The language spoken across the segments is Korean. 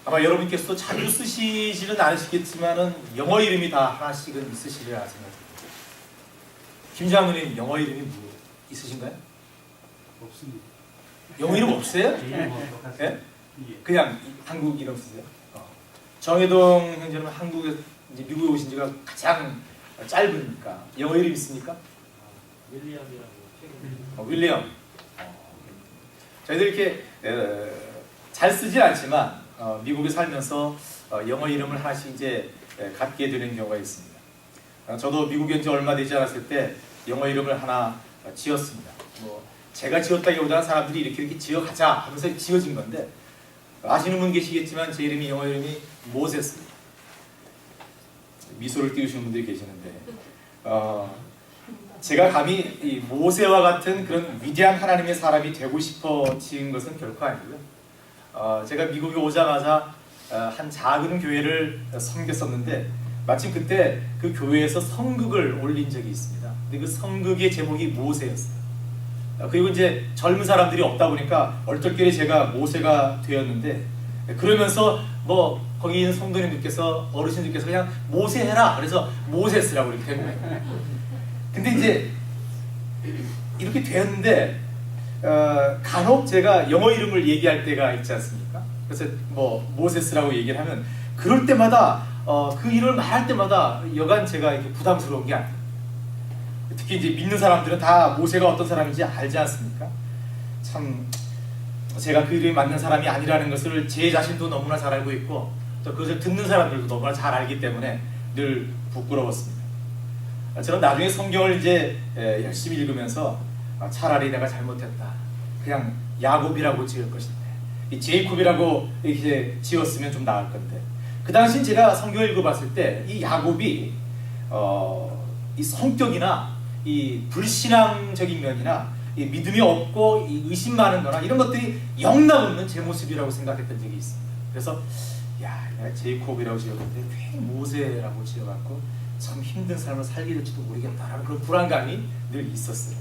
아마 여러분께서도 자주 쓰시지는 않으시겠지만은 영어 이름이 다 하나씩은 있으시리라 생각합니다. 김장훈님 영어 이름이 뭐 있으신가요? 없습니다. 영어 이름 없어요? 예? 그냥 한국 이름 쓰세요? 정혜동 형제는 한국에 이제 미국에 오신 지가 가장 짧으니까 영어 이름 있습니까? 윌리엄이라고 최근에 윌리엄. 저희들 이렇게 잘 쓰지 않지만 미국에 살면서 영어 이름을 하나씩 이제 갖게 되는 경우가 있습니다. 저도 미국에 이제 얼마 되지 않았을 때 영어 이름을 하나 지었습니다. 뭐 제가 지었다기보다는 사람들이 이렇게 지어가자 하면서 지어진 건데, 아시는 분 계시겠지만 제 이름이 영어 이름이 모세스입니다. 미소를 띄우시는 분들이 계시는데 제가 감히 이 모세와 같은 그런 위대한 하나님의 사람이 되고 싶어 지은 것은 결코 아니고요. 제가 미국에 오자마자 한 작은 교회를 섬겼었는데 마침 그때 그 교회에서 성극을 올린 적이 있습니다. 근데 그 성극의 제목이 모세였어요. 그리고 이제 젊은 사람들이 없다 보니까 얼떨결에 제가 모세가 되었는데, 그러면서 뭐 거기 있는 성도님들께서 어르신들께서 그냥 모세 해라 그래서 모세스라고 이렇게 된 거예요. 근데 이제 이렇게 되었는데 간혹 제가 영어 이름을 얘기할 때가 있지 않습니까? 그래서 뭐 모세스라고 얘기를 하면 그럴 때마다 그 이름을 말할 때마다 여간 제가 이렇게 부담스러운 게 아니에요. 특히 이제 믿는 사람들은 다 모세가 어떤 사람인지 알지 않습니까? 참 제가 그 이름이 맞는 사람이 아니라는 것을 제 자신도 너무나 잘 알고 있고 또 그것을 듣는 사람들도 너무나 잘 알기 때문에 늘 부끄러웠습니다. 저는 나중에 성경을 이제 열심히 읽으면서 차라리 내가 잘못했다, 그냥 야곱이라고 지을 것인데 이 제이콥이라고 이렇게 지었으면 좀 나을 건데, 그 당시 제가 성경을 읽어봤을 때 이 야곱이 이 성격이나 이 불신앙적인 면이나 이 믿음이 없고 이 의심 많은 거나 이런 것들이 영락없는 제 모습이라고 생각했던 적이 있습니다. 그래서 야, 내가 제이콥이라고 지었는데 괜히 모세라고 지어갖고 참 힘든 삶을 살게 될지도 모르겠다라는 그런 불안감이 늘 있었어요.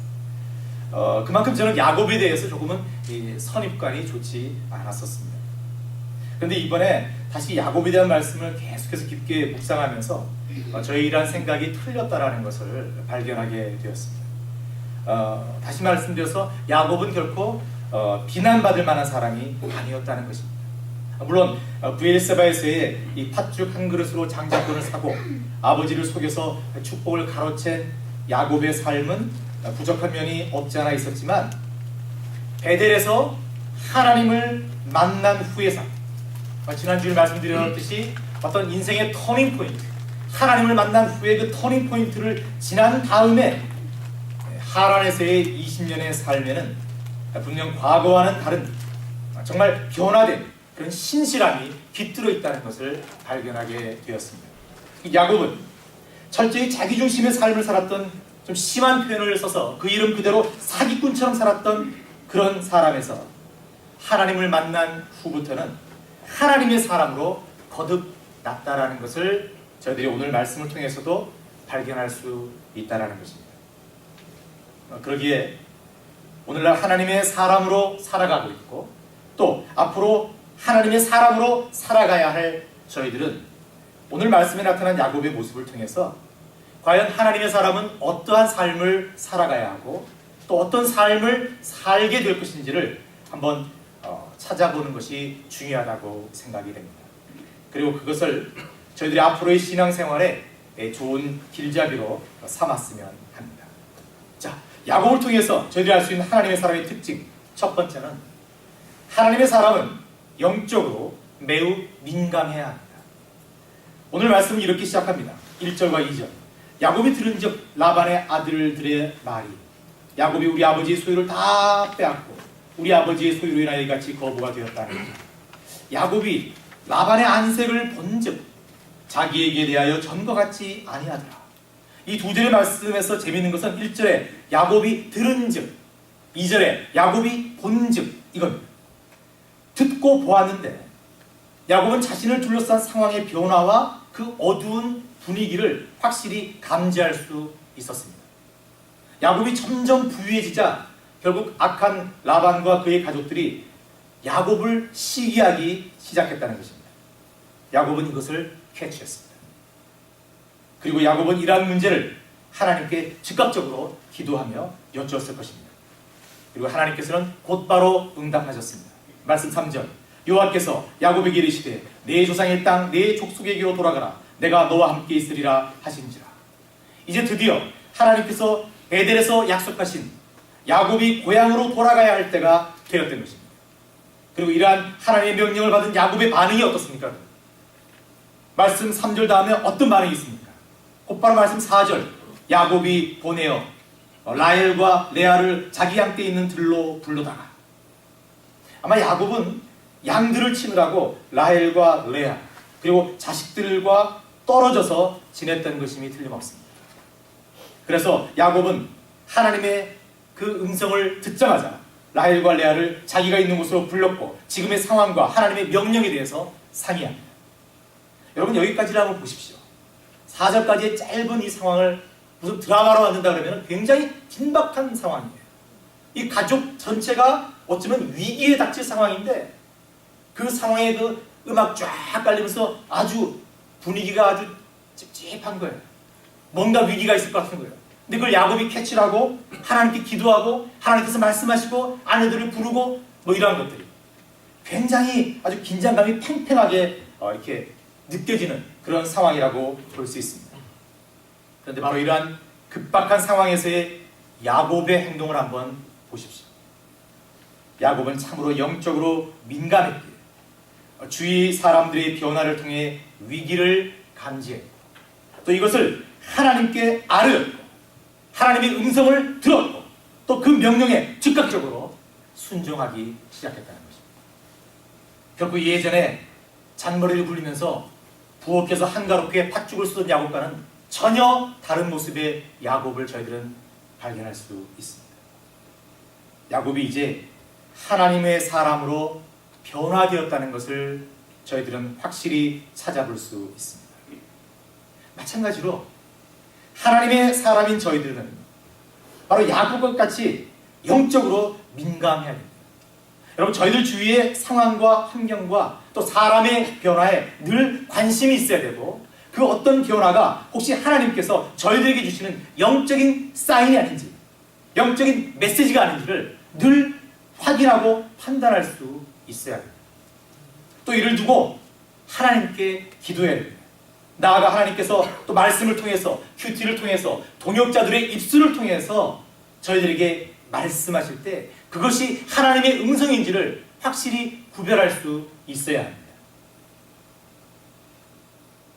그만큼 저는 야곱에 대해서 조금은 선입관이 좋지 않았었습니다. 그런데 이번에 다시 야곱에 대한 말씀을 계속해서 깊게 묵상하면서 저희란 생각이 틀렸다라는 것을 발견하게 되었습니다. 다시 말씀드려서 야곱은 결코 비난받을 만한 사람이 아니었다는 것입니다. 물론 브엘세바에서의 이 팥죽 한 그릇으로 장자권을 사고 아버지를 속여서 축복을 가로챈 야곱의 삶은 부족한 면이 없지 않아 있었지만, 베델에서 하나님을 만난 후의 삶, 지난주에 말씀드렸듯이 어떤 인생의 터닝 포인트, 하나님을 만난 후에 그 터닝 포인트를 지난 다음에 하란에서의 20년의 삶에는 분명 과거와는 다른 정말 변화된 그런 신실함이 깃들어 있다는 것을 발견하게 되었습니다. 야곱은 철저히 자기중심의 삶을 살았던, 좀 심한 표현을 써서 그 이름 그대로 사기꾼처럼 살았던 그런 사람에서 하나님을 만난 후부터는 하나님의 사람으로 거듭났다라는 것을 저희들이 오늘 말씀을 통해서도 발견할 수 있다는 것입니다. 그러기에 오늘날 하나님의 사람으로 살아가고 있고 또 앞으로 하나님의 사람으로 살아가야 할 저희들은 오늘 말씀에 나타난 야곱의 모습을 통해서 과연 하나님의 사람은 어떠한 삶을 살아가야 하고 또 어떤 삶을 살게 될 것인지를 한번 찾아보는 것이 중요하다고 생각이 됩니다. 그리고 그것을 저희들이 앞으로의 신앙생활에 좋은 길잡이로 삼았으면 합니다. 자, 야곱을 통해서 저희들이 알 수 있는 하나님의 사람의 특징, 첫 번째는 하나님의 사람은 영적으로 매우 민감해야 합니다. 오늘 말씀은 이렇게 시작합니다. 1절과 2절. 야곱이 들은즉 라반의 아들들의 말이, 야곱이 우리 아버지의 소유를 다 빼앗고 우리 아버지의 소유로 인하여 이같이 거부가 되었다는 것. 야곱이 라반의 안색을 본즉 자기에게 대하여 전과 같지 아니하더라. 이 두 절의 말씀에서 재미있는 것은 1절에 야곱이 들은즉, 2절에 야곱이 본즉 이겁니다. 듣고 보았는데 야곱은 자신을 둘러싼 상황의 변화와 그 어두운 분위기를 확실히 감지할 수 있었습니다. 야곱이 점점 부유해지자 결국 악한 라반과 그의 가족들이 야곱을 시기하기 시작했다는 것입니다. 야곱은 이것을 캐치했습니다. 그리고 야곱은 이러한 문제를 하나님께 즉각적으로 기도하며 여쭈었을 것입니다. 그리고 하나님께서는 곧바로 응답하셨습니다. 말씀 3절, 여호와께서 야곱에게 이르시되 내 조상의 땅 내 족속에게로 돌아가라. 내가 너와 함께 있으리라 하신지라. 이제 드디어 하나님께서 베델에서 약속하신 야곱이 고향으로 돌아가야 할 때가 되었던 것입니다. 그리고 이러한 하나님의 명령을 받은 야곱의 반응이 어떻습니까? 말씀 3절 다음에 어떤 반응이 있습니까? 곧바로 말씀 4절, 야곱이 보내어 라헬과 레아를 자기 양떼 있는 들로 불러다가. 아마 야곱은 양들을 치느라고 라헬과 레아 그리고 자식들과 떨어져서 지냈던 것임이 틀림없습니다. 그래서 야곱은 하나님의 그 음성을 듣자마자 라헬과 레아를 자기가 있는 곳으로 불렀고 지금의 상황과 하나님의 명령에 대해서 상의합니다. 여러분, 여기까지를 한번 보십시오. 4절까지의 짧은 이 상황을 무슨 드라마로 만든다 그러면 굉장히 긴박한 상황이에요. 이 가족 전체가 어쩌면 위기에 닥칠 상황인데 그 상황에 그 음악 쫙 깔리면서 아주 분위기가 아주 찝찝한 거예요. 뭔가 위기가 있을 것 같은 거예요. 근데 그걸 야곱이 캐치를 하고 하나님께 기도하고 하나님께서 말씀하시고 아내들을 부르고 뭐 이러한 것들이 굉장히 아주 긴장감이 팽팽하게 이렇게 느껴지는 그런 상황이라고 볼 수 있습니다. 그런데 바로 이러한 급박한 상황에서의 야곱의 행동을 한번 보십시오. 야곱은 참으로 영적으로 민감했기에 주위 사람들의 변화를 통해 위기를 감지했고 또 이것을 하나님께 아뢰었고 하나님의 음성을 들었고 또 그 명령에 즉각적으로 순종하기 시작했다는 것입니다. 결국 예전에 잔머리를 굴리면서 부엌에서 한가롭게 팥죽을 쓰던 야곱과는 전혀 다른 모습의 야곱을 저희들은 발견할 수 있습니다. 야곱이 이제 하나님의 사람으로 변화되었다는 것을 저희들은 확실히 찾아볼 수 있습니다. 마찬가지로 하나님의 사람인 저희들은 바로 야곱과 같이 영적으로 민감해야 됩니다. 여러분, 저희들 주위의 상황과 환경과 또 사람의 변화에 늘 관심이 있어야 되고 그 어떤 변화가 혹시 하나님께서 저희들에게 주시는 영적인 사인이 아닌지 영적인 메시지가 아닌지를 늘 확인하고 판단할 수 있어야 됩니다. 또 이를 두고 하나님께 기도해야 됩니다. 나아가 하나님께서 또 말씀을 통해서 큐티를 통해서 동역자들의 입술을 통해서 저희들에게 말씀하실 때 그것이 하나님의 음성인지를 확실히 구별할 수 있어야 합니다.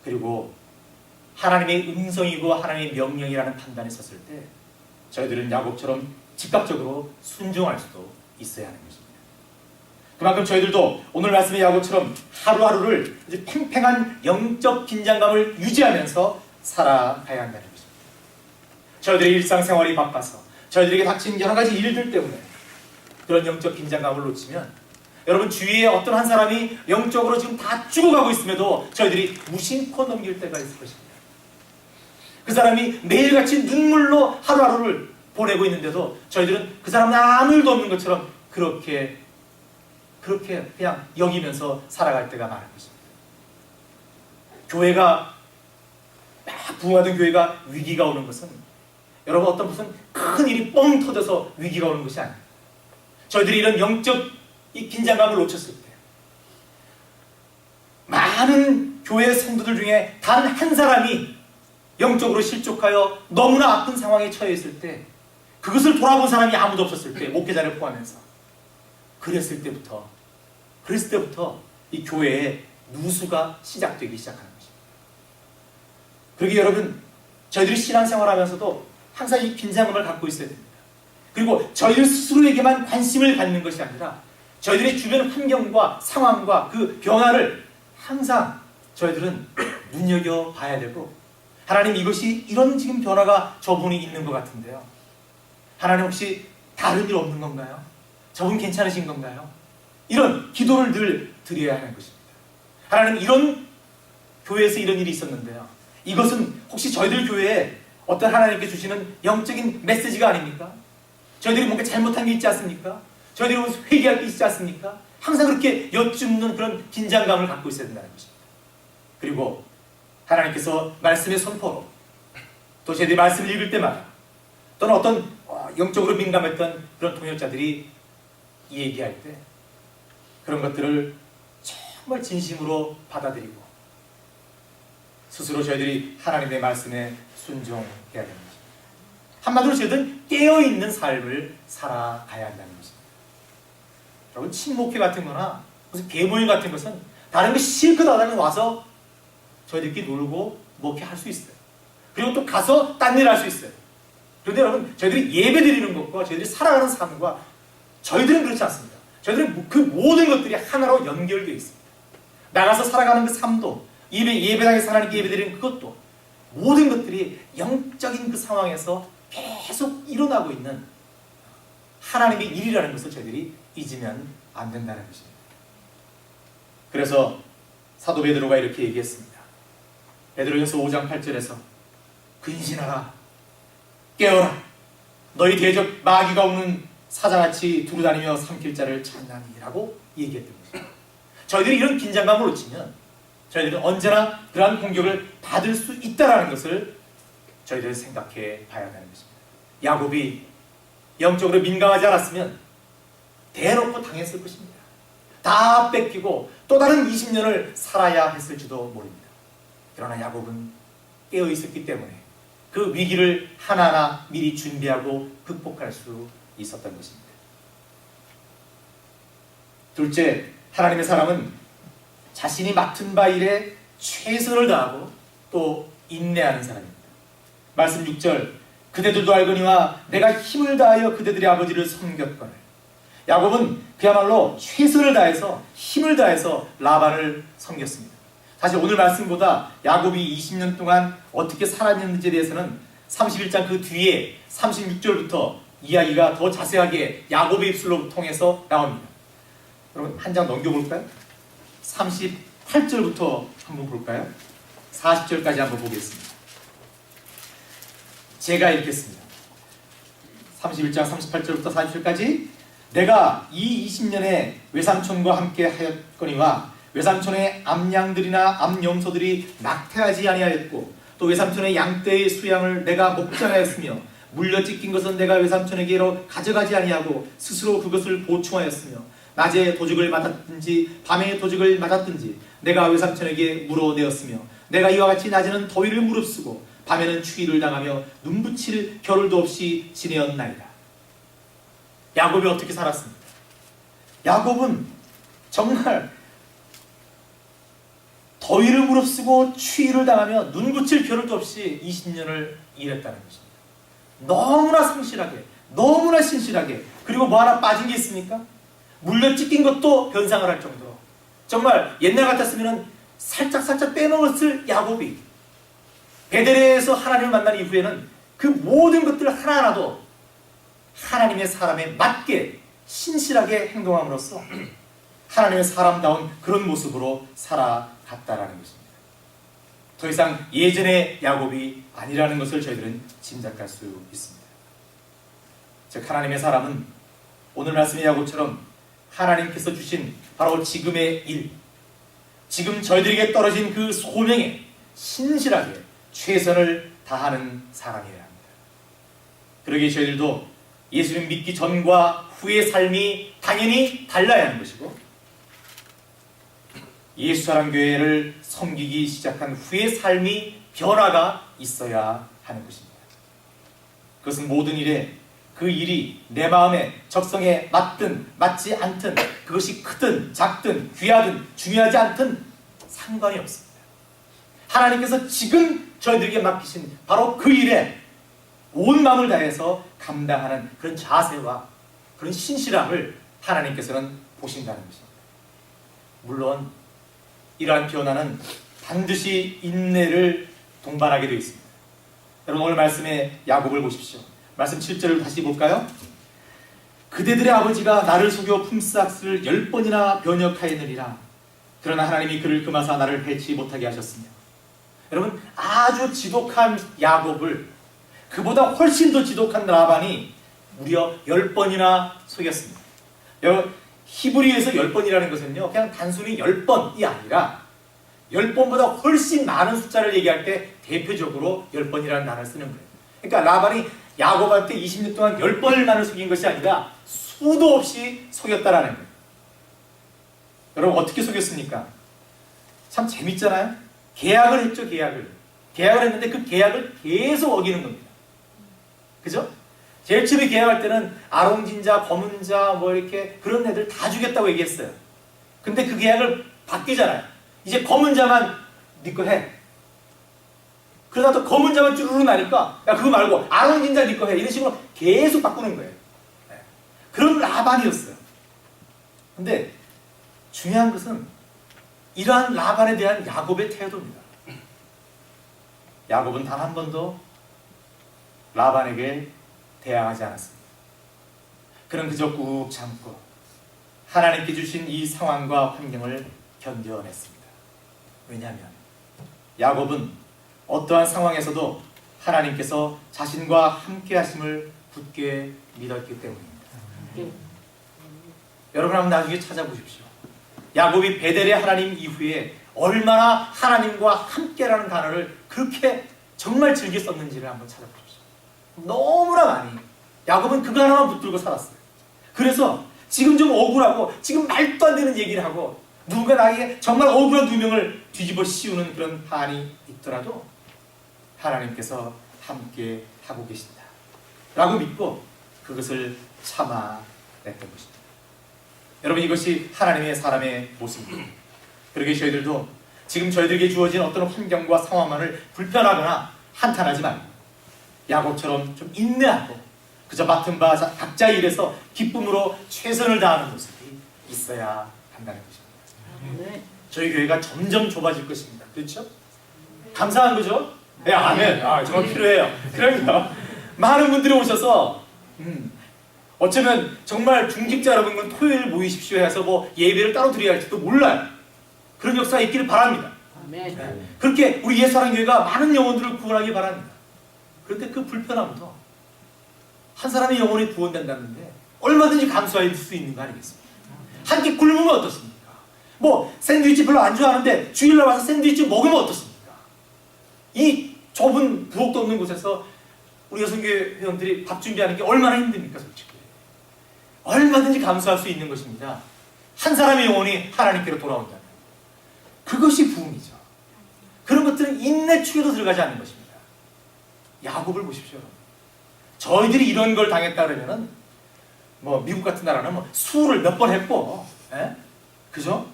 그리고 하나님의 음성이고 하나님의 명령이라는 판단에 섰을 때 저희들은 야곱처럼 즉각적으로 순종할 수도 있어야 하는 것입니다. 그만큼 저희들도 오늘 말씀의 야곱처럼 하루하루를 아주 팽팽한 영적 긴장감을 유지하면서 살아가야 한다는 것입니다. 저희들의 일상생활이 바빠서 저희들에게 닥친 여러 가지 일들 때문에 그런 영적 긴장감을 놓치면 여러분, 주위에 어떤 한 사람이 영적으로 지금 다 죽어가고 있음에도 저희들이 무심코 넘길 때가 있을 것입니다. 그 사람이 매일같이 눈물로 하루하루를 보내고 있는데도 저희들은 그 사람은 아무 일도 없는 것처럼 그렇게 그냥 여기면서 살아갈 때가 많은 것입니다. 교회가 막 부흥하던 교회가 위기가 오는 것은 여러분 어떤 무슨 큰 일이 뻥 터져서 위기가 오는 것이 아닙니다. 저희들이 이런 영적 이 긴장감을 놓쳤을 때 많은 교회 성도들 중에 단 한 사람이 영적으로 실족하여 너무나 아픈 상황에 처해 있을 때 그것을 돌아본 사람이 아무도 없었을 때 목회자를 포함해서 그랬을 때부터 이 교회에 누수가 시작되기 시작하는 것입니다. 그러기에 여러분, 저희들이 신앙생활하면서도 항상 이 긴장감을 갖고 있어야 됩니다. 그리고 저희들 스스로에게만 관심을 갖는 것이 아니라 저희들의 주변 환경과 상황과 그 변화를 항상 저희들은 눈여겨봐야 되고 하나님, 이것이 이런 지금 변화가 저분이 있는 것 같은데요. 하나님, 혹시 다른 일 없는 건가요? 저분 괜찮으신 건가요? 이런 기도를 늘 드려야 하는 것입니다. 하나님, 이런 교회에서 이런 일이 있었는데요. 이것은 혹시 저희들 교회에 어떤 하나님께 주시는 영적인 메시지가 아닙니까? 저희들이 뭔가 잘못한 게 있지 않습니까? 저희들이 무슨 회개할 게 있지 않습니까? 항상 그렇게 여쭙는 그런 긴장감을 갖고 있어야 된다는 것입니다. 그리고 하나님께서 말씀의 선포로 또 저희들이 말씀을 읽을 때마다 또는 어떤 영적으로 민감했던 그런 동역자들이 얘기할 때 그런 것들을 정말 진심으로 받아들이고 스스로 저희들이 하나님의 말씀에 순종해야 되는 것입니다. 한마디로 저희들은 깨어있는 삶을 살아가야 한다는 것입니다. 여러분, 친목회 같은 거나 무슨 개모임 같은 것은 다른 거 실컷 하다면 와서 저희들끼리 놀고 목회할 수 있어요. 그리고 또 가서 딴 일 할 수 있어요. 그런데 여러분, 저희들이 예배 드리는 것과 저희들이 살아가는 삶과 저희들은 그렇지 않습니다. 저희들은 그 모든 것들이 하나로 연결되어 있습니다. 나가서 살아가는 그 삶도, 예배당에서 하나님께 예배 드리는 그것도, 모든 것들이 영적인 그 상황에서 계속 일어나고 있는 하나님의 일이라는 것을 저희들이 잊으면 안 된다는 것입니다. 그래서 사도 베드로가 이렇게 얘기했습니다. 베드로전서 5장 8절에서 근신하라, 깨어라, 너희 대적 마귀가 오는 사자같이 두루다니며 삼킬 자를 찾나니라고 얘기했던 것입니다. 저희들이 이런 긴장감을 놓치면 저희들은 언제나 그러한 공격을 받을 수 있다는 것을 저희들은 생각해 봐야 하는 것입니다. 야곱이 영적으로 민감하지 않았으면 대놓고 당했을 것입니다. 다 뺏기고 또 다른 20년을 살아야 했을지도 모릅니다. 그러나 야곱은 깨어 있었기 때문에 그 위기를 하나하나 미리 준비하고 극복할 수 있었던 것입니다. 둘째, 하나님의 사람은 자신이 맡은 바 일에 최선을 다하고 또 인내하는 사람입니다. 말씀 6절, 그대들도 알거니와 내가 힘을 다하여 그대들의 아버지를 섬겼거늘. 야곱은 그야말로 최선을 다해서 힘을 다해서 라반을 섬겼습니다. 사실 오늘 말씀보다 야곱이 20년 동안 어떻게 살았는지에 대해서는 31장 그 뒤에 36절부터 이야기가 더 자세하게 야곱의 입술로 통해서 나옵니다. 여러분, 한 장 넘겨볼까요? 38절부터 한번 볼까요? 40절까지 한번 보겠습니다. 제가 읽겠습니다. 31장 38절부터 40절까지. 내가 이 20년에 외삼촌과 함께 하였거니와 외삼촌의 암양들이나 암염소들이 낙태하지 아니하였고 또 외삼촌의 양떼의 수양을 내가 먹지 않았으며 물려 찢긴 것은 내가 외삼촌에게로 가져가지 아니하고 스스로 그것을 보충하였으며 낮에 도적을 맞았든지 밤에 도적을 맞았든지 내가 외삼촌에게 물어내었으며 내가 이와 같이 낮에는 더위를 무릅쓰고 밤에는 추위를 당하며 눈붙일 겨를도 없이 지내었나이다. 야곱이 어떻게 살았습니까? 야곱은 정말 더위를 무릅쓰고 추위를 당하며 눈붙일 겨를도 없이 20년을 일했다는 것입니다. 너무나 성실하게, 너무나 신실하게. 그리고 뭐 하나 빠진 게 있습니까? 물려 찢긴 것도 변상을 할 정도로, 정말 옛날 같았으면 살짝 빼먹었을 야곱이 베들레헴에서 하나님을 만난 이후에는 그 모든 것들을 하나하나도 하나님의 사람에 맞게 신실하게 행동함으로써 하나님의 사람다운 그런 모습으로 살아갔다라는 것입니다. 더 이상 예전의 야곱이 아니라는 것을 저희들은 짐작할 수 있습니다. 즉, 하나님의 사람은 오늘 말씀의 야곱처럼 하나님께서 주신 바로 지금의 일, 지금 저희들에게 떨어진 그 소명에 신실하게 최선을 다하는 사람이어야 합니다. 그러기에 저희들도 예수님 믿기 전과 후의 삶이 당연히 달라야 하는 것이고, 예수사랑교회를 섬기기 시작한 후의 삶이 변화가 있어야 하는 것입니다. 그것은 모든 일에 그 일이 내 마음에 적성에 맞든 맞지 않든, 그것이 크든 작든 귀하든 중요하지 않든 상관이 없습니다. 하나님께서 지금 저희들에게 맡기신 바로 그 일에 온 마음을 다해서 감당하는 그런 자세와 그런 신실함을 하나님께서는 보신다는 것입니다. 물론 이러한 변화는 반드시 인내를 동반하게 되어 있습니다. 여러분, 오늘 말씀의 야곱을 보십시오. 말씀 7절을 다시 볼까요? 그대들의 아버지가 나를 속여 품삯을 10번이나 변역하였느니라. 그러나 하나님이 그를 금하사 나를 해치 못하게 하셨으며. 여러분, 아주 지독한 야곱을 그보다 훨씬 더 지독한 라반이 무려 10번이나 속였습니다. 여러분, 히브리에서 10번이라는 것은요, 그냥 단순히 10번이 아니라 10번보다 훨씬 많은 숫자를 얘기할 때 대표적으로 10번이라는 단어를 쓰는 거예요. 그러니까 라반이 야곱한테 20년 동안 10번을 속인 것이 아니라 수도 없이 속였다라는 거예요. 여러분 어떻게 속였습니까? 참 재밌잖아요. 계약을 했죠. 계약을 했는데 그 계약을 계속 어기는 겁니다. 그죠? 제일 처음에 계약할 때는 아롱진자, 검은자 뭐 이렇게 그런 애들 다 주겠다고 얘기했어요. 근데 그 계약을 바뀌잖아요. 이제 검은자만 네 거 해. 그러다 또 검은자만 쭈루루 나니까 야 그거 말고 아롱진자 네 거 해. 이런 식으로 계속 바꾸는 거예요. 그런 라반이었어요. 근데 중요한 것은 이러한 라반에 대한 야곱의 태도입니다. 야곱은 단 한 번도 라반에게 대항하지 않았습니다. 그는 그저 꾹 참고 하나님께 주신 이 상황과 환경을 견뎌냈습니다. 왜냐하면 야곱은 어떠한 상황에서도 하나님께서 자신과 함께 하심을 굳게 믿었기 때문입니다. 여러분 한번 나중에 찾아보십시오. 야곱이 베델의 하나님 이후에 얼마나 하나님과 함께라는 단어를 그렇게 정말 즐겨 썼는지를 한번 찾아보십시오. 너무나 많이. 야곱은 그거 하나만 붙들고 살았어요. 그래서 지금 좀 억울하고 지금 말도 안 되는 얘기를 하고 누가 나에게 정말 억울한 누명을 뒤집어 씌우는 그런 한이 있더라도 하나님께서 함께 하고 계신다 라고 믿고 그것을 참아냈던 것입니다. 여러분 이것이 하나님의 사람의 모습입니다. 그러게 저희들도 지금 저희들에게 주어진 어떤 환경과 상황만을 불편하거나 한탄하지 말고 야곱처럼 좀 인내하고 그저 맡은 바 각자의 일에서 기쁨으로 최선을 다하는 모습이 있어야 한다는 것입니다. 저희 교회가 점점 좁아질 것입니다. 그렇죠? 감사한 거죠? 네, 아멘. 정말 필요해요. 그러니까 많은 분들이 오셔서 어쩌면 정말 중직자 여러분은 토요일 모이십시오 해서 뭐 예배를 따로 드려야 할지도 몰라요. 그런 역사가 있기를 바랍니다. 네. 그렇게 우리 예수사랑교회가 많은 영혼들을 구원하기 바랍니다. 그런데 그 불편함도 한 사람의 영혼이 구원된다는데 얼마든지 감수할 수 있는 거 아니겠습니까? 한 끼 굶으면 어떻습니까? 뭐 샌드위치 별로 안 좋아하는데 주일날 와서 샌드위치 먹으면 어떻습니까? 이 좁은 부엌도 없는 곳에서 우리 여성교회 회원들이 밥 준비하는 게 얼마나 힘듭니까 솔직히. 얼마든지 감수할 수 있는 것입니다. 한 사람의 영혼이 하나님께로 돌아온다면 그것이 부흥이죠. 그런 것들은 인내축에도 들어가지 않는 것입니다. 야곱을 보십시오. 저희들이 이런 걸 당했다 그러면은 뭐 미국 같은 나라는 뭐 수를 몇 번 했고, 그죠?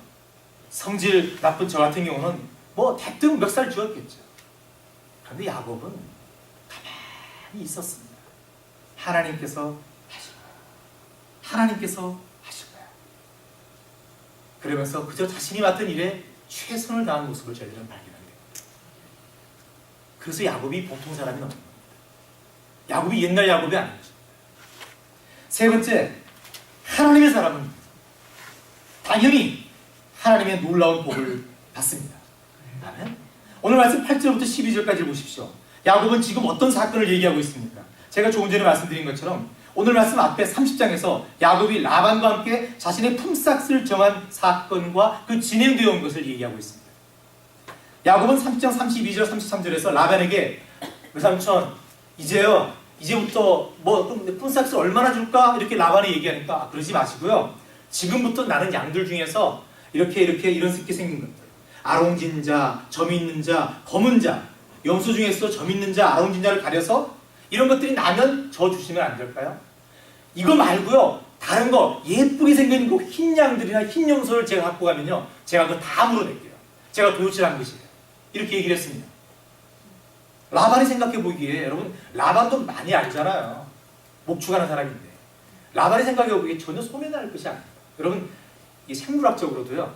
성질 나쁜 저 같은 경우는 뭐 대뜸 몇 살 죽었겠죠. 그런데 야곱은 가만히 있었습니다. 하나님께서 하실 거야. 하나님께서 하실 거야. 그러면서 그저 자신이 맡은 일에 최선을 다한 모습을 저희들은 발견하게 됩니다. 그래서 야곱이 보통 사람이 넘는 겁니다. 야곱이 옛날 야곱이 아닌 것입니다. 세 번째, 하나님의 사람은 당연히 하나님의 놀라운 복을 받습니다. 아멘. 오늘 말씀 8절부터 12절까지 보십시오. 야곱은 지금 어떤 사건을 얘기하고 있습니까? 제가 조금 전에 말씀드린 것처럼 오늘 말씀 앞에 30장에서 야곱이 라반과 함께 자신의 품삯을 정한 사건과 그 진행되어 온 것을 얘기하고 있습니다. 야곱은 30장 32절 33절에서 라반에게 외삼촌 이제부터 뭐 품삯을 얼마나 줄까? 이렇게 라반이 얘기하니까 그러지 마시고요. 지금부터 나는 양들 중에서 이렇게 이런 새끼 생긴 것들, 아롱진 자, 점 있는 자, 검은 자, 염소 중에서 점 있는 자, 아롱진 자를 가려서 이런 것들이 나면 저 주시면 안 될까요? 이거 말고요. 다른 거 예쁘게 생긴 그 흰 양들이나 흰 염소를 제가 갖고 가면요. 제가 그거 다 물어낼게요. 제가 도둑질한 것이에요. 이렇게 얘기를 했습니다. 라반이 생각해 보기에 여러분 라반도 많이 알잖아요. 목축하는 사람인데 라반이 생각해 보기에 전혀 소멸날 것이 아닙니다. 여러분 이 생물학적으로도요.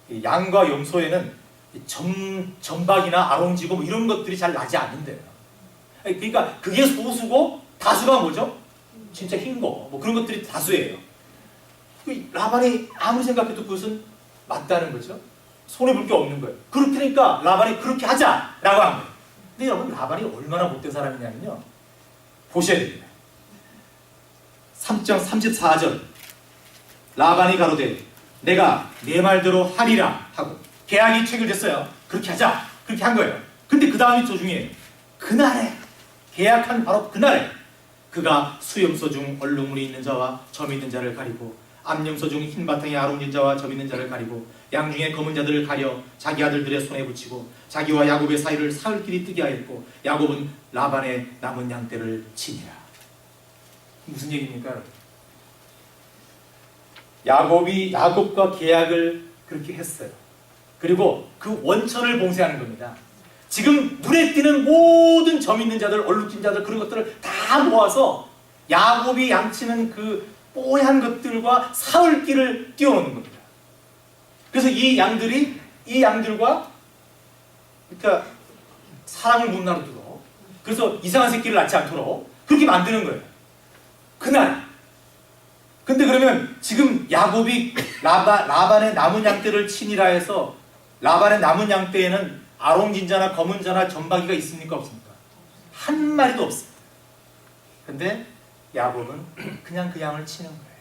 이 양과 염소에는 점박이나 아롱지고 뭐 이런 것들이 잘 나지 않는데요. 그러니까 그게 소수고 다수가 뭐죠? 진짜 흰 거, 뭐 그런 것들이 다수예요. 라반이 아무리 생각해도 그것은 맞다는 거죠. 손해볼 게 없는 거예요. 그렇다니까 라반이 그렇게 하자라고 한 거예요. 근데 여러분 라반이 얼마나 못된 사람이냐면요. 보셔야 됩니다. 3장 34절 라반이 가로되 내가 내 말대로 하리라 하고 계약이 체결됐어요. 그렇게 하자. 그렇게 한 거예요. 근데 그 다음이 도중에 그날에 계약한 바로 그날에 그가 수염소 중 얼룩무늬 있는 자와 점 있는 자를 가리고 암염소 중 흰 바탕에 아롱진 자와 점 있는 자를 가리고 양 중에 검은 자들을 가려 자기 아들들의 손에 붙이고 자기와 야곱의 사이를 사흘길이 뜨게 하였고 야곱은 라반의 남은 양떼를 치니라. 무슨 얘기입니까, 여러분? 야곱과 계약을 그렇게 했어요. 그리고 그 원천을 봉쇄하는 겁니다. 지금 눈에 띄는 모든 점 있는 자들, 얼룩진 자들 그런 것들을 다 모아서 야곱이 양치는 그 뽀얀 것들과 사흘길을 띄워놓는 겁니다. 그래서 이 양들과 그러니까 사랑을 못 나누도록, 그래서 이상한 새끼를 낳지 않도록 그렇게 만드는 거예요. 그날. 근데 그러면 지금 야곱이 라반의 남은 양떼를 치니라 해서 라반의 남은 양떼에는 아롱진자나 검은자나 점박이가 있습니까? 없습니까? 한 마리도 없습니다. 근데 야곱은 그냥 그 양을 치는 거예요.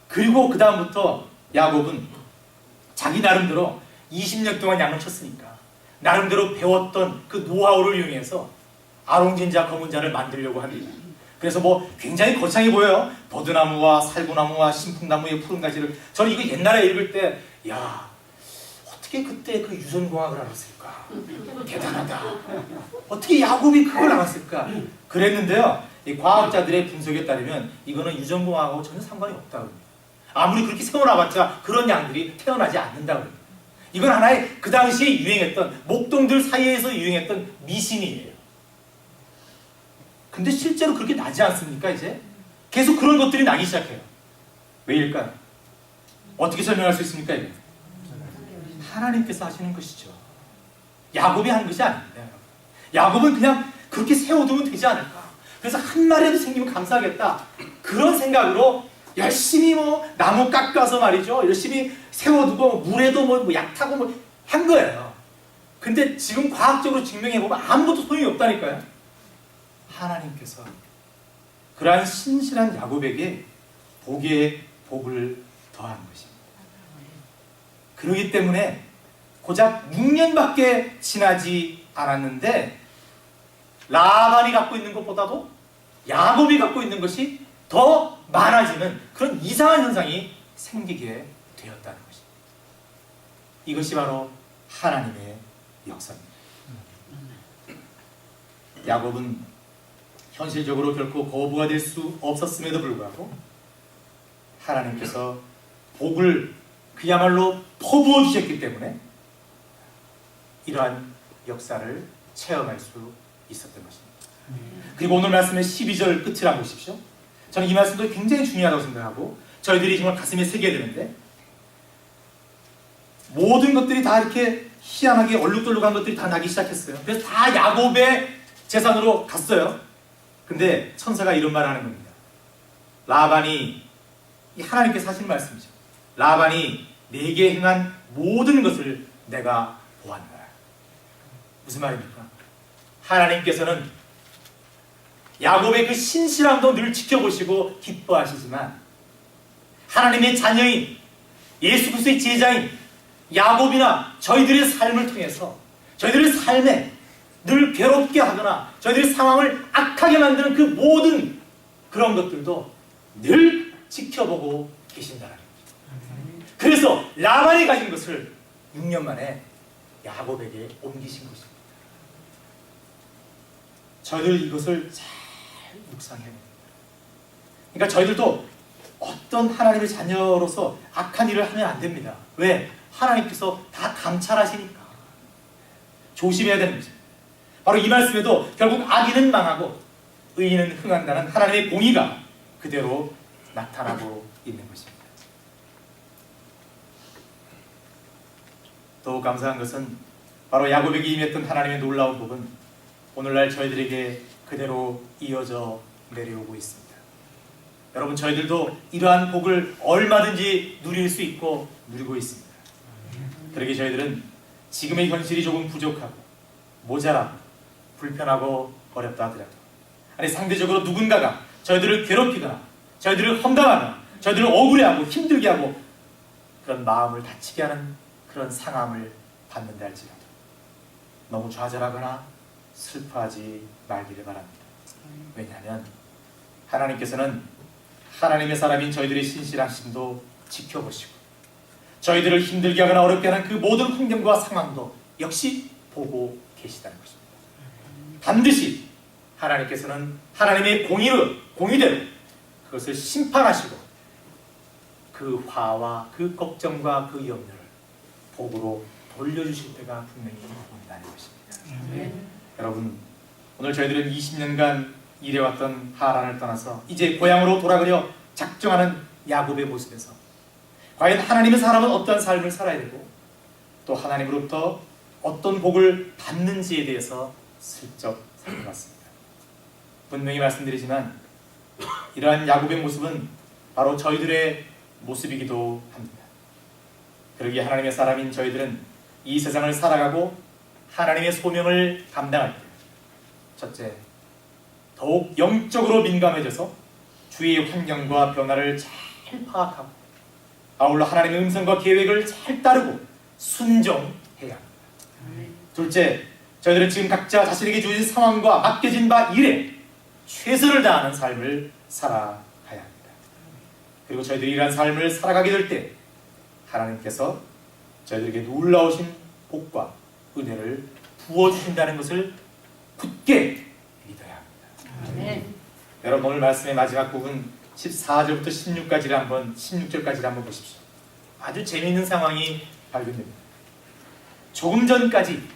그리고 그 다음부터 야곱은 자기 나름대로 20년 동안 양을 쳤으니까 나름대로 배웠던 그 노하우를 이용해서 아롱진자, 검은자를 만들려고 합니다. 그래서 뭐 굉장히 거창해 보여요. 버드나무와 살구나무와 신풍나무의 푸른 가지를. 저는 이거 옛날에 읽을 때 야, 어떻게 그때 그 유전공학을 알았을까? 대단하다. 어떻게 야곱이 그걸 알았을까? 그랬는데요, 이 과학자들의 분석에 따르면 이거는 유전공학하고 전혀 상관이 없다고 합니다. 아무리 그렇게 세워놔봤자 그런 양들이 태어나지 않는다고 합니다. 이건 하나의 그 당시에 유행했던, 목동들 사이에서 유행했던 미신이에요. 근데 실제로 그렇게 나지 않습니까? 이제 계속 그런 것들이 나기 시작해요. 왜일까요? 어떻게 설명할 수 있습니까? 이게? 하나님께서 하시는 것이죠. 야곱이 한 것이 아닙니다. 야곱은 그냥 그렇게 세워두면 되지 않을까. 그래서 한 마리라도 생기면 감사하겠다. 그런 생각으로 열심히 뭐 나무 깎아서 말이죠. 열심히 세워두고 물에도 뭐 약 타고 뭐 한 거예요. 근데 지금 과학적으로 증명해보면 아무것도 소용이 없다니까요. 하나님께서 그러한 신실한 야곱에게 복에 복을 더한 것입니다. 그렇기 때문에 고작 6년밖에 지나지 않았는데 라반이 갖고 있는 것보다도 야곱이 갖고 있는 것이 더 많아지는 그런 이상한 현상이 생기게 되었다는 것입니다. 이것이 바로 하나님의 역사입니다. 야곱은 현실적으로 결코 거부가 될 수 없었음에도 불구하고 하나님께서 복을 그야말로 퍼부어 주셨기 때문에 이러한 역사를 체험할 수 있었던 것입니다. 그리고 오늘 말씀의 12절 끝을 한번 보십시오. 저는 이 말씀도 굉장히 중요하다고 생각하고 저희들이 정말 가슴에 새겨야 되는데, 모든 것들이 다 이렇게 희한하게 얼룩덜룩한 것들이 다 나기 시작했어요. 그래서 다 야곱의 재산으로 갔어요. 근데 천사가 이런 말을 하는 겁니다. 라반이, 하나님께서 하시는 말씀이죠. 라반이 내게 행한 모든 것을 내가 보았노라. 무슨 말입니까? 하나님께서는 야곱의 그 신실함도 늘 지켜보시고 기뻐하시지만 하나님의 자녀인 예수 그리스도의 제자인 야곱이나 저희들의 삶을 통해서 저희들의 삶에 늘 괴롭게 하거나 저희들의 상황을 악하게 만드는 그 모든 그런 것들도 늘 지켜보고 계신다는 겁니다. 그래서 라반이 가진 것을 6년 만에 야곱에게 옮기신 것입니다. 저희들 이것을 잘 묵상해야 됩니다. 그러니까 저희들도 어떤 하나님의 자녀로서 악한 일을 하면 안 됩니다. 왜? 하나님께서 다 감찰하시니까. 조심해야 되는 거죠. 바로 이 말씀에도 결국 악인은 망하고 의인은 흥한다는 하나님의 공의가 그대로 나타나고 있는 것입니다. 더욱 감사한 것은 바로 야곱에게 임했던 하나님의 놀라운 복은 오늘날 저희들에게 그대로 이어져 내려오고 있습니다. 여러분, 저희들도 이러한 복을 얼마든지 누릴 수 있고 누리고 있습니다. 그러기 저희들은 지금의 현실이 조금 부족하고 모자라고 불편하고 어렵다 하더라도, 아니 상대적으로 누군가가 저희들을 괴롭히거나 저희들을 험담하거나 저희들을 억울해하고 힘들게 하고 그런 마음을 다치게 하는 그런 상함을 받는다 할지라도 너무 좌절하거나 슬퍼하지 말기를 바랍니다. 왜냐하면 하나님께서는 하나님의 사람인 저희들의 신실하심도 지켜보시고 저희들을 힘들게 하거나 어렵게 하는 그 모든 환경과 상황도 역시 보고 계시다는 것입니다. 반드시 하나님께서는 하나님의 공의대로 그것을 심판하시고 그 화와 그 걱정과 그 염려를 복으로 돌려주실 때가 분명히 온다는 것입니다. 여러분, 오늘 저희들은 20년간 일해왔던 하란을 떠나서 이제 고향으로 돌아가려 작정하는 야곱의 모습에서 과연 하나님의 사람은 어떠한 삶을 살아야 되고 또 하나님으로부터 어떤 복을 받는지에 대해서 슬쩍 살펴봤습니다. 분명히 말씀드리지만 이러한 야곱의 모습은 바로 저희들의 모습이기도 합니다. 그러기에 하나님의 사람인 저희들은 이 세상을 살아가고 하나님의 소명을 감당할 때 첫째, 더욱 영적으로 민감해져서 주위의 환경과 변화를 잘 파악하고 아울러 하나님의 음성과 계획을 잘 따르고 순종해야 합니다. 둘째, 저희들은 지금 각자 자신에게 주어진 상황과 맡겨진 바 일에 최선을 다하는 삶을 살아가야 합니다. 그리고 저희들이 이러한 삶을 살아가게 될 때 하나님께서 저희들에게 놀라우신 복과 은혜를 부어주신다는 것을 굳게 믿어야 합니다. 아멘. 여러분, 오늘 말씀의 마지막 부분 14절부터 16절까지를 한번 보십시오. 아주 재미있는 상황이 발견됩니다. 조금 전까지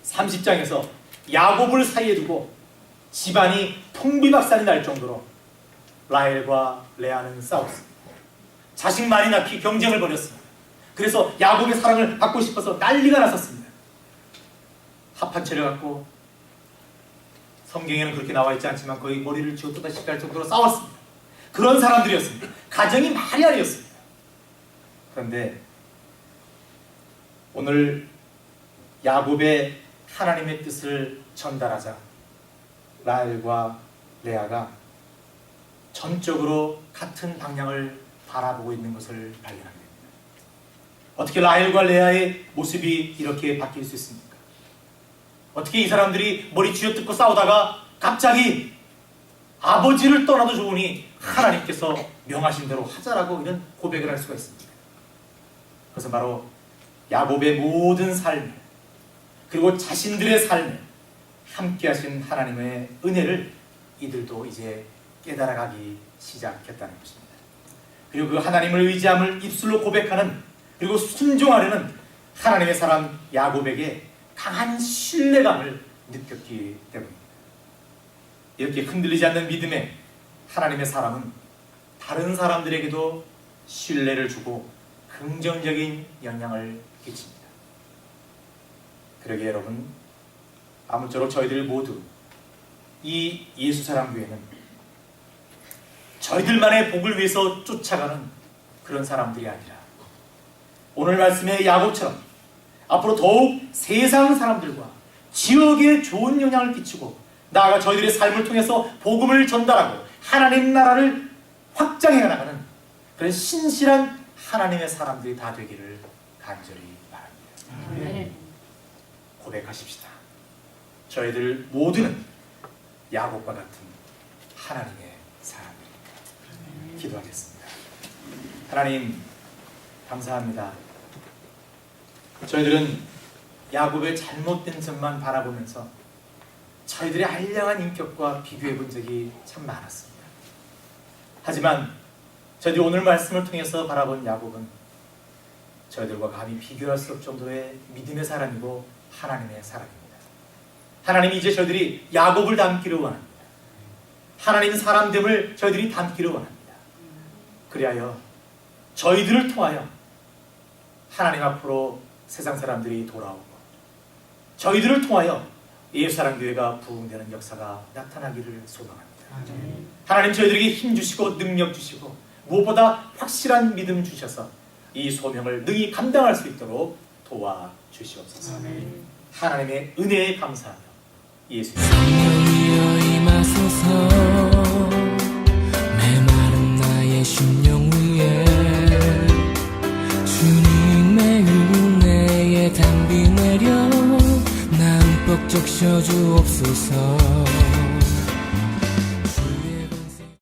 30장에서 야곱을 사이에 두고 집안이 풍비박산이 날 정도로 라헬과 레아는 싸웠습니다. 자식 많이 낳기 경쟁을 벌였습니다. 그래서 야곱의 사랑을 받고 싶어서 난리가 났었습니다. 합한채를 갖고 성경에는 그렇게 나와 있지 않지만 거의 머리를 쥐어뜯다시피 할 정도로 싸웠습니다. 그런 사람들이었습니다. 가정이 말이 아니었습니다. 그런데 오늘 야곱의 하나님의 뜻을 전달하자 라헬과 레아가 전적으로 같은 방향을 바라보고 있는 것을 발견합니다. 어떻게 라헬과 레아의 모습이 이렇게 바뀔 수 있습니까? 어떻게 이 사람들이 머리 쥐어뜯고 싸우다가 갑자기 아버지를 떠나도 좋으니 하나님께서 명하신 대로 하자라고 이런 고백을 할 수가 있습니다. 그것은 바로 야곱의 모든 삶 그리고 자신들의 삶에 함께 하신 하나님의 은혜를 이들도 이제 깨달아가기 시작했다는 것입니다. 그리고 그 하나님을 의지함을 입술로 고백하는 그리고 순종하려는 하나님의 사람 야곱에게 강한 신뢰감을 느꼈기 때문입니다. 이렇게 흔들리지 않는 믿음에 하나님의 사람은 다른 사람들에게도 신뢰를 주고 긍정적인 영향을 끼칩니다. 그러기에 여러분, 아무쪼록 저희들 모두 이 예수사랑 교회는 저희들만의 복을 위해서 쫓아가는 그런 사람들이 아니라 오늘 말씀의 야곱처럼 앞으로 더욱 세상 사람들과 지역에 좋은 영향을 끼치고 나아가 저희들의 삶을 통해서 복음을 전달하고 하나님 나라를 확장해 나가는 그런 신실한 하나님의 사람들이 다 되기를 간절히 바랍니다. 아멘. 고백하십시다. 저희들 모두는 야곱과 같은 하나님의 사람들입니다. 기도하겠습니다. 하나님, 감사합니다. 저희들은 야곱의 잘못된 점만 바라보면서 저희들의 알량한 인격과 비교해 본 적이 참 많았습니다. 하지만 저희들이 오늘 말씀을 통해서 바라본 야곱은 저희들과 감히 비교할 수 없을 정도의 믿음의 사람이고 하나님의 사람입니다. 하나님이 이제 저희들이 야곱을 닮기를 원합니다. 하나님 사람됨을 저희들이 닮기를 원합니다. 그리하여 저희들을 통하여 하나님 앞으로 세상 사람들이 돌아오고 저희들을 통하여 예수사랑교회가 부흥되는 역사가 나타나기를 소망합니다. 하나님 저희들에게 힘 주시고 능력 주시고 무엇보다 확실한 믿음 주셔서 이 소명을 능히 감당할 수 있도록 도와주시옵소서. 하나님의 은혜에 감사하며 예수님 성령이여 임하소서 메마른 나의 심령 위에 주님의 적셔 주옵소서